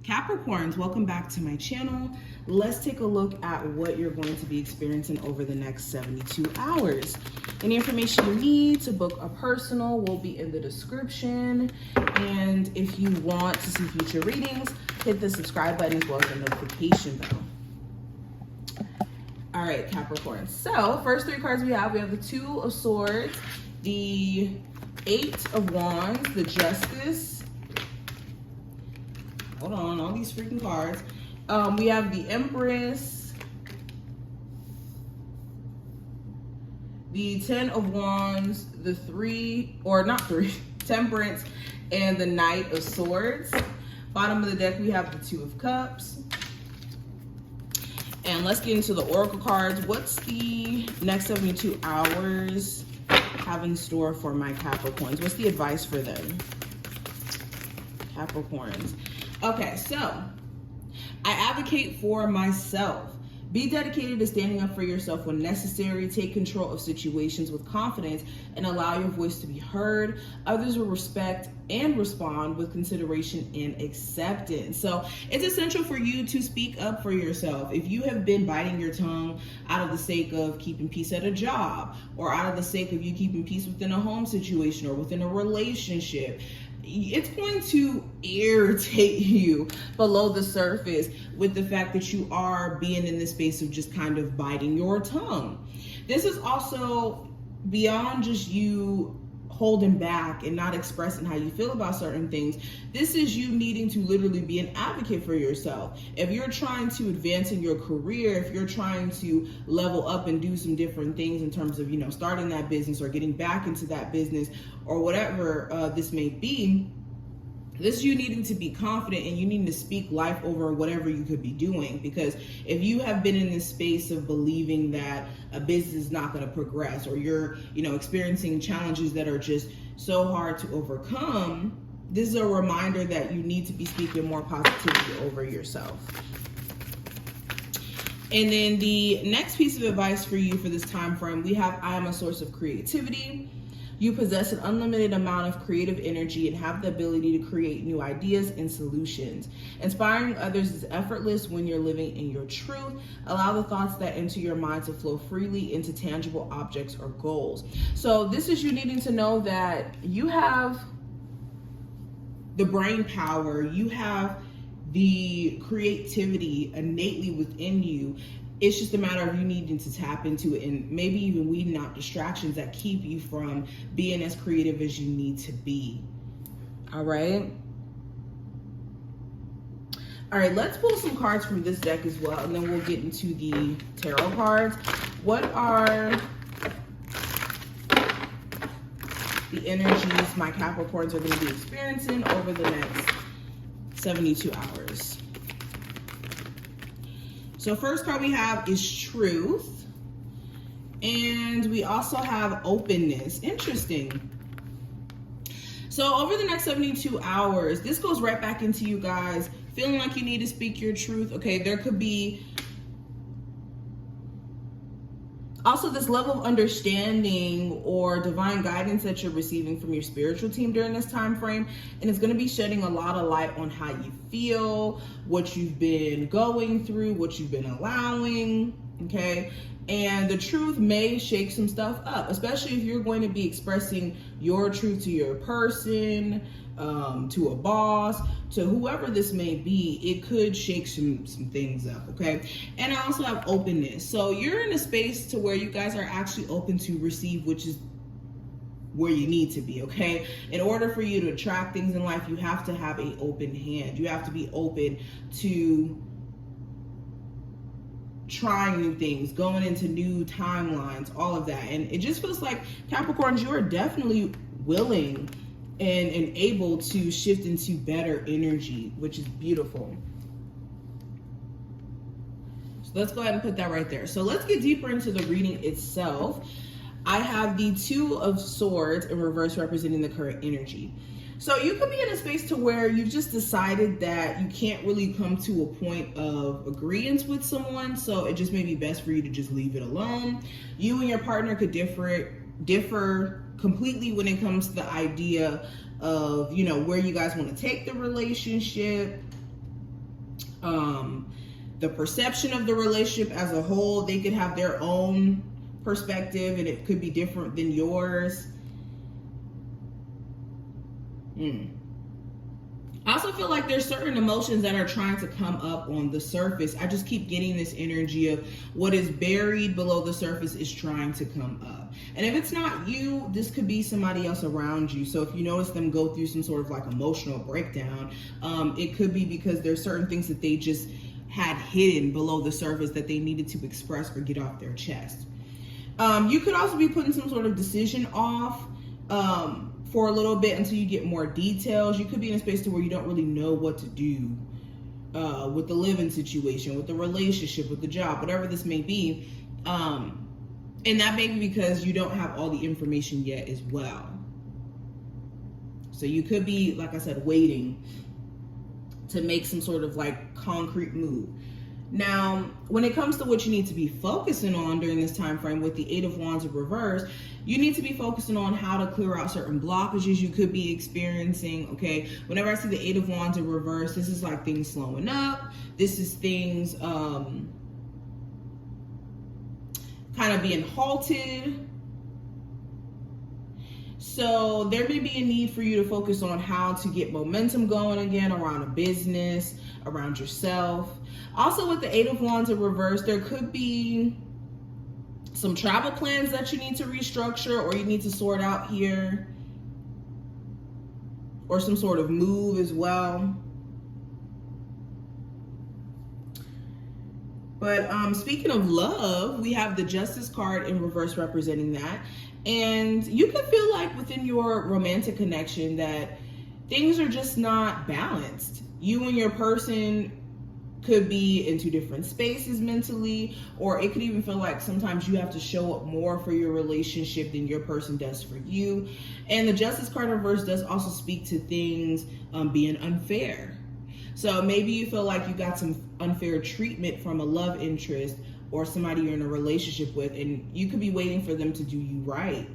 Capricorns, welcome back to my channel. Let's take a look at what you're going to be experiencing over the next 72 hours. Any information you need to book a personal will be in the description. And if you want to see future readings, hit the subscribe button as well as the notification bell. All right, Capricorn. So first three cards we have the Two of Swords, the Eight of Wands, the Justice. Hold on, all these freaking cards. We have the Empress, the Ten of Wands, the Temperance, and the Knight of Swords. Bottom of the deck, we have the Two of Cups. And let's get into the Oracle cards. What's the next 72 hours have in store for my Capricorns? What's the advice for them? Capricorns. Okay, so I advocate for myself. Be dedicated to standing up for yourself when necessary. Take control of situations with confidence and allow your voice to be heard. Others will respect and respond with consideration and acceptance. So it's essential for you to speak up for yourself. If you have been biting your tongue out of the sake of keeping peace at a job, or out of the sake of you keeping peace within a home situation or within a relationship, it's going to irritate you below the surface with the fact that you are being in this space of just kind of biting your tongue. This is also beyond just you holding back and not expressing how you feel about certain things. This is you needing to literally be an advocate for yourself. If you're trying to advance in your career, if you're trying to level up and do some different things in terms of, starting that business or getting back into that business or whatever this may be, this is you needing to be confident and you need to speak life over whatever you could be doing. Because if you have been in this space of believing that a business is not going to progress, or you're, experiencing challenges that are just so hard to overcome, this is a reminder that you need to be speaking more positivity over yourself. And then the next piece of advice for you for this time frame, we have I am a source of creativity. You possess an unlimited amount of creative energy and have the ability to create new ideas and solutions. Inspiring others is effortless when you're living in your truth. Allow the thoughts that enter your mind to flow freely into tangible objects or goals. So this is you needing to know that you have the brain power, you have the creativity innately within you. It's just a matter of you needing to tap into it and maybe even weeding out distractions that keep you from being as creative as you need to be. All right. All right, let's pull some cards from this deck as well, and then we'll get into the tarot cards. What are the energies my Capricorns are going to be experiencing over the next 72 hours? So first card we have is Truth. And we also have Openness. Interesting. So over the next 72 hours, this goes right back into you guys feeling like you need to speak your truth. Okay, there could be also this level of understanding or divine guidance that you're receiving from your spiritual team during this time frame. And it's going to be shedding a lot of light on how you feel, what you've been going through, what you've been allowing. Okay. And the truth may shake some stuff up, especially if you're going to be expressing your truth to your person, to a boss, to whoever this may be. It could shake some things up, okay? And I also have openness. So you're in a space to where you guys are actually open to receive, which is where you need to be, okay? In order for you to attract things in life, you have to have an open hand. You have to be open to trying new things, going into new timelines, all of that. And it just feels like Capricorns, you are definitely willing and able to shift into better energy, which is beautiful. So let's go ahead and put that right there. So let's get deeper into the reading itself. I have the Two of Swords in reverse representing the current energy. So you could be in a space to where you've just decided that you can't really come to a point of agreement with someone. So it just may be best for you to just leave it alone. You and your partner could differ completely when it comes to the idea of, where you guys want to take the relationship. The perception of the relationship as a whole. They could have their own perspective and it could be different than yours. I also feel like there's certain emotions that are trying to come up on the surface. I just keep getting this energy of what is buried below the surface is trying to come up. And if it's not you, this could be somebody else around you. So if you notice them go through some sort of like emotional breakdown, it could be because there's certain things that they just had hidden below the surface that they needed to express or get off their chest. You could also be putting some sort of decision off for a little bit until you get more details. You could be in a space to where you don't really know what to do with the living situation, with the relationship, with the job, whatever this may be. And that may be because you don't have all the information yet as well. So you could be, like I said, waiting to make some sort of like concrete move. Now, when it comes to what you need to be focusing on during this time frame with the 8 of Wands in reverse, you need to be focusing on how to clear out certain blockages you could be experiencing, okay? Whenever I see the 8 of Wands in reverse, this is like things slowing up. This is things kind of being halted. So there may be a need for you to focus on how to get momentum going again around a business, around yourself. Also with the 8 of Wands in reverse, there could be some travel plans that you need to restructure or you need to sort out here, or some sort of move as well. But speaking of love, we have the Justice card in reverse representing that. And you can feel like within your romantic connection that things are just not balanced. You and your person could be in 2 different spaces mentally, or it could even feel like sometimes you have to show up more for your relationship than your person does for you. And the Justice card in reverse does also speak to things being unfair. So maybe you feel like you got some unfair treatment from a love interest or somebody you're in a relationship with, and you could be waiting for them to do you right.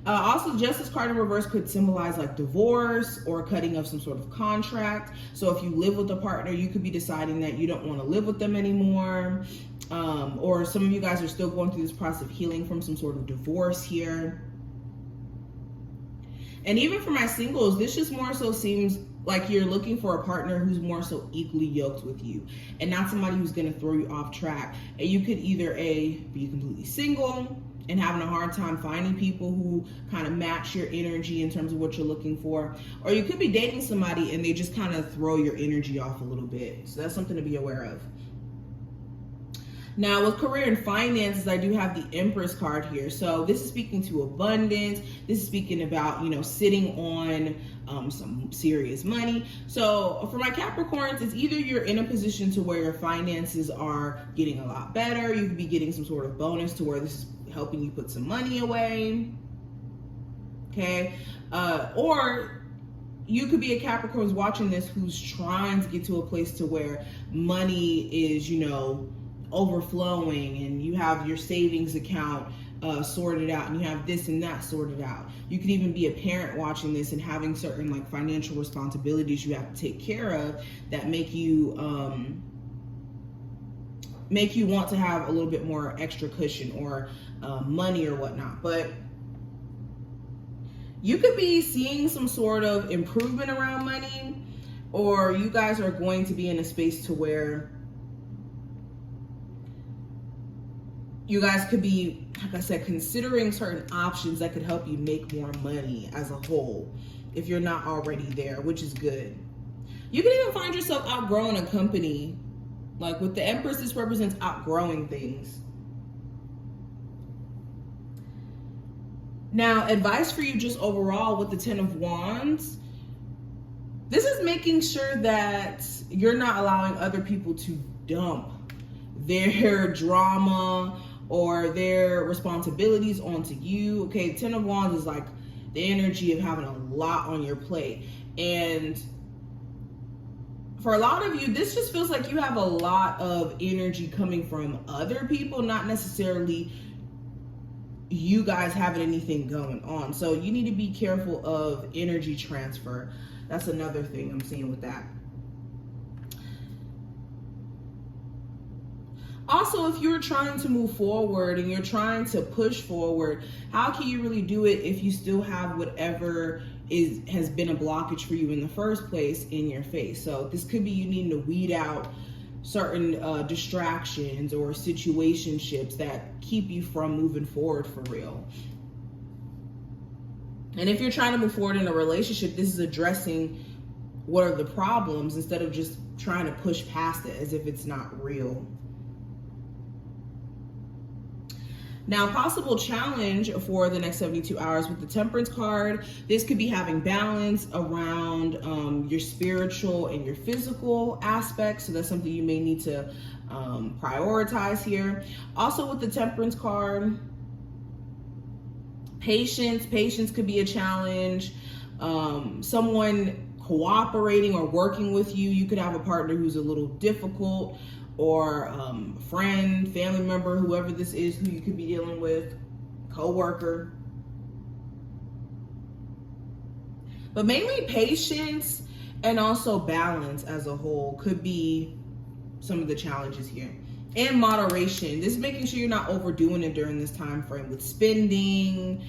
Also, Justice card in reverse could symbolize like divorce or cutting of some sort of contract. So if you live with a partner, you could be deciding that you don't want to live with them anymore. Or some of you guys are still going through this process of healing from some sort of divorce here. And even for my singles, this just more so seems like you're looking for a partner who's more so equally yoked with you and not somebody who's going to throw you off track. And you could either be completely single and having a hard time finding people who kind of match your energy in terms of what you're looking for, or you could be dating somebody and they just kind of throw your energy off a little bit. So that's something to be aware of. Now with career and finances, I do have the Empress card here. So this is speaking to abundance. This is speaking about, sitting on some serious money. So for my Capricorns, it's either you're in a position to where your finances are getting a lot better. You could be getting some sort of bonus to where this is helping you put some money away. Okay. Or you could be a Capricorn who's watching this who's trying to get to a place to where money is, overflowing, and you have your savings account sorted out, and you have this and that sorted out. You could even be a parent watching this and having certain like financial responsibilities you have to take care of that make you want to have a little bit more extra cushion or money or whatnot. But you could be seeing some sort of improvement around money, or you guys are going to be in a space to where you guys could be, like I said, considering certain options that could help you make more money as a whole if you're not already there, which is good. You can even find yourself outgrowing a company. Like with the Empress, this represents outgrowing things. Now, advice for you just overall with the 10 of Wands. This is making sure that you're not allowing other people to dump their drama or their responsibilities onto you. Okay, 10 of Wands is like the energy of having a lot on your plate. And for a lot of you, this just feels like you have a lot of energy coming from other people, not necessarily you guys having anything going on. So you need to be careful of energy transfer. That's another thing I'm seeing with that. Also, if you're trying to move forward and you're trying to push forward, how can you really do it if you still have whatever has been a blockage for you in the first place in your face? So this could be you needing to weed out certain distractions or situationships that keep you from moving forward for real. And if you're trying to move forward in a relationship, this is addressing what are the problems instead of just trying to push past it as if it's not real. Now, possible challenge for the next 72 hours with the Temperance card. This could be having balance around your spiritual and your physical aspects. So that's something you may need to prioritize here. Also with the Temperance card, patience. Patience could be a challenge. Someone cooperating or working with you. You could have a partner who's a little difficult, or friend, family member, whoever this is who you could be dealing with, co-worker. But mainly patience and also balance as a whole could be some of the challenges here. And moderation. This is making sure you're not overdoing it during this time frame with spending,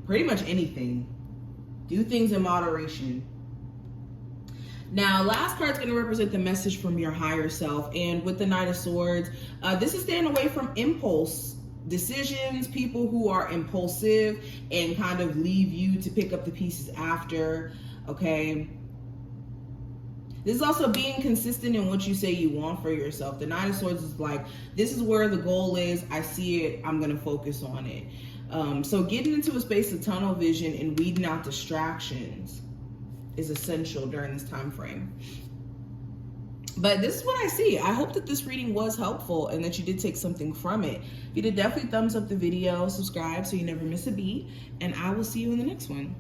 pretty much anything. Do things in moderation. Now, last card's going to represent the message from your higher self. And with the Knight of Swords, this is staying away from impulse decisions, people who are impulsive and kind of leave you to pick up the pieces after, okay? This is also being consistent in what you say you want for yourself. The Knight of Swords is like, this is where the goal is. I see it. I'm going to focus on it. So getting into a space of tunnel vision and weeding out distractions is essential during this time frame. But this is what I see. I hope that this reading was helpful and that you did take something from it. If you did, definitely thumbs up the video, subscribe so you never miss a beat, and I will see you in the next one.